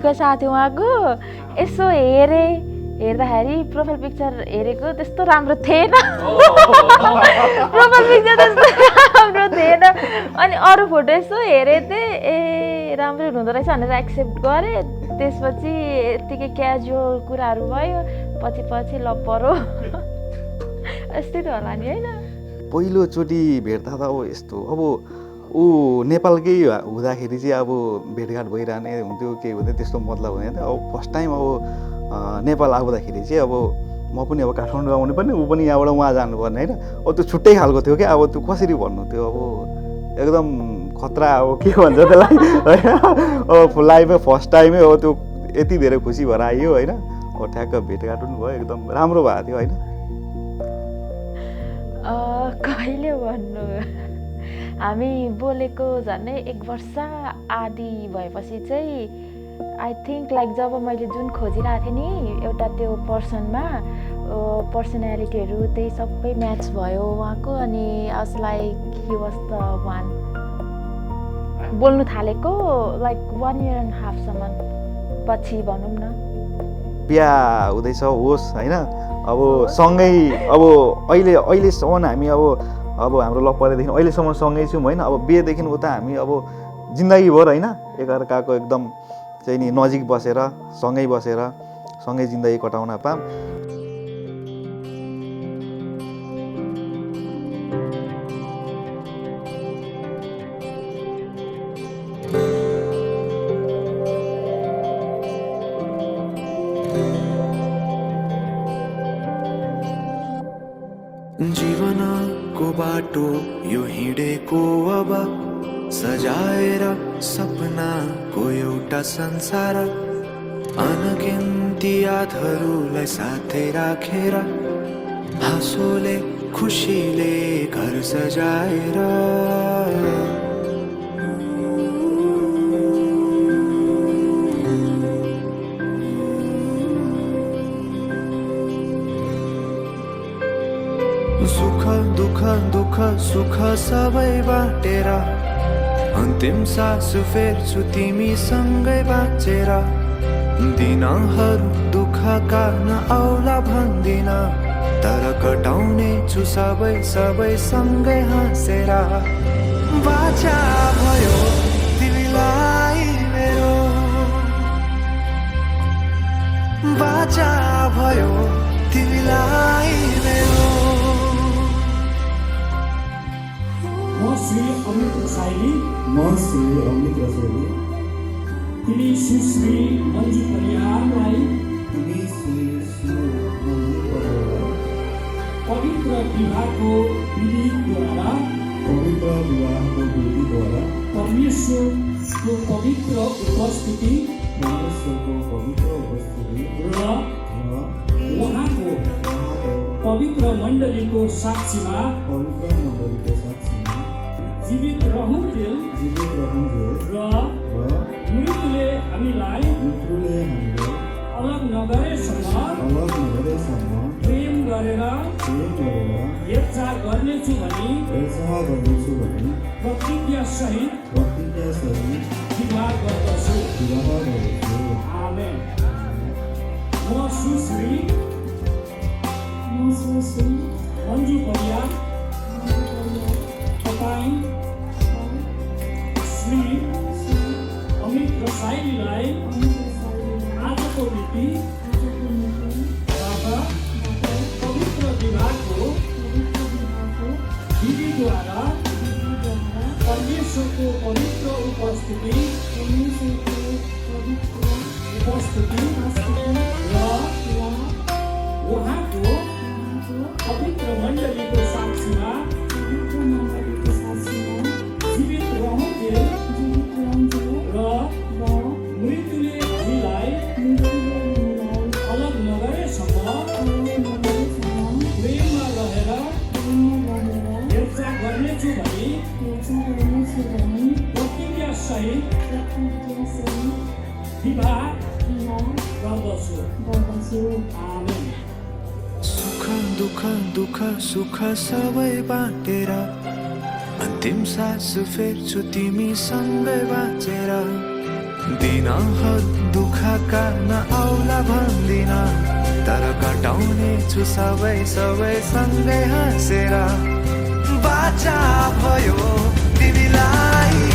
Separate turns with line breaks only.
स्कुलको साथी उहाँको यसो हेर्दाखेरि प्रोफाइल पिक्चर हेरेको त्यस्तो राम्रो थिएन प्रोफाइल पिक्चर त्यस्तो राम्रो थिएन अनि अरू फोटो यसो हेरेँ थिएँ ए राम्रो हुँदो रहेछ भनेर एक्सेप्ट गरेँ त्यसपछि यत्तिकै क्याजुअल कुराहरू भयो पछि ल परो यस्तै त होला नि होइन
पहिलोचोटि भेट्दा त अब यस्तो अब ऊ नेपालकै हुँदाखेरि चाहिँ अब भेटघाट भइरहने हुन्थ्यो केही हुँदैन त्यस्तो मतलब हुँदैन अब फर्स्ट टाइम अब नेपाल आउँदाखेरि चाहिँ अब म पनि अब काठमाडौँ आउनु पर्ने ऊ पनि यहाँबाट उहाँ जानुपर्ने होइन अब त्यो छुट्टै खालको थियो क्या अब त्यो कसरी भन्नु त्यो अब एकदम खतरा अब के भन्छ त्यसलाई होइन अब लाइफमा फर्स्ट टाइमै हो त्यो यति धेरै खुसी भएर आइयो होइन अब ठ्याक्क भेटघाट पनि भयो एकदम राम्रो भएको थियो होइन
कहिले भन्नु हामी बोलेको झन्डै 1 वर्ष आदि भएपछि चाहिँ आई थिङ्क लाइक जब मैले जुन खोजिरहेको थिएँ नि एउटा त्यो पर्सनमा पर्सनालिटीहरू त्यही सबै म्याच भयो उहाँको अनि आज like he was the one बोल्नु थालेको लाइक 1.5 इयरसम्म पछि भनौँ न
बिहा हुँदैछ होस् होइन अब सँगै अब अहिलेसम्म हामी अब हाम्रो लभ परेदेखि अहिलेसम्म सँगै छौँ होइन अब बिहेदेखि उता हामी अब जिन्दगीभर होइन एकअर्काको एकदम चाहिँ नि नजिक बसेर सँगै जिन्दगी कटाउन पाऊँ
जीवनको बाटो यो हिँडेको अब सजाएर सपनाको एउटा संसार अनगिन्ती यादहरूलाई साथै राखेर हाँसोले खुसीले घर सजाएर सुख दुःख सुख सबै बाटेर अन्तिम सास फेर्छु तिमीसँगै बाँचेर दिनहरू दुःखका नआउला भन्दिन तर कटाउने छु सबै सँगै हाँसेर बाचा भयो तिमीलाई मेरो बाचा भयो तिमीलाई मेरो
म श्री अमित रसाइली तिमी सुश्री मन्जु परियारलाई पवित्र विवाहको विधिद्वारा परमेश्वरको पवित्र उपस्थिति र उहाँको पवित्र मण्डलीको साक्षीमा जीवित रहन्जेल र मृत्युले हामीलाई अलग नगरेसम्म प्रेम गरेर हेरचाह गर्नेछु भनी प्रतिज्ञा सहित विवाह गर्दछु आमेन। म सुश्री मन्जु परियार तपाईँ श्री अमित रसाइलीलाई आजको रीति पवित्र विवाहको विधिद्वारा परमेश्वरको पवित्र उपस्थिति र उहाँको पवित्र मण्डलीको साक्षीमा जीवित रहन्जेल र मृत्युले हामीलाई अलग नगरेसम्म प्रेममा रहेर हेरचाह गर्नेछु भनी प्रतिज्ञा सहित विवाह गर्दछु आमेन।
दुःख सुख सबै बाटेर अन्तिम सास फेर्छु तिमीसँगै बाँचेर दिनहरू दुःखका नआउला भन्दिन, तर कटाउने छु सबै सबै सँगै हाँसेर। बाचा भयो तिमीलाई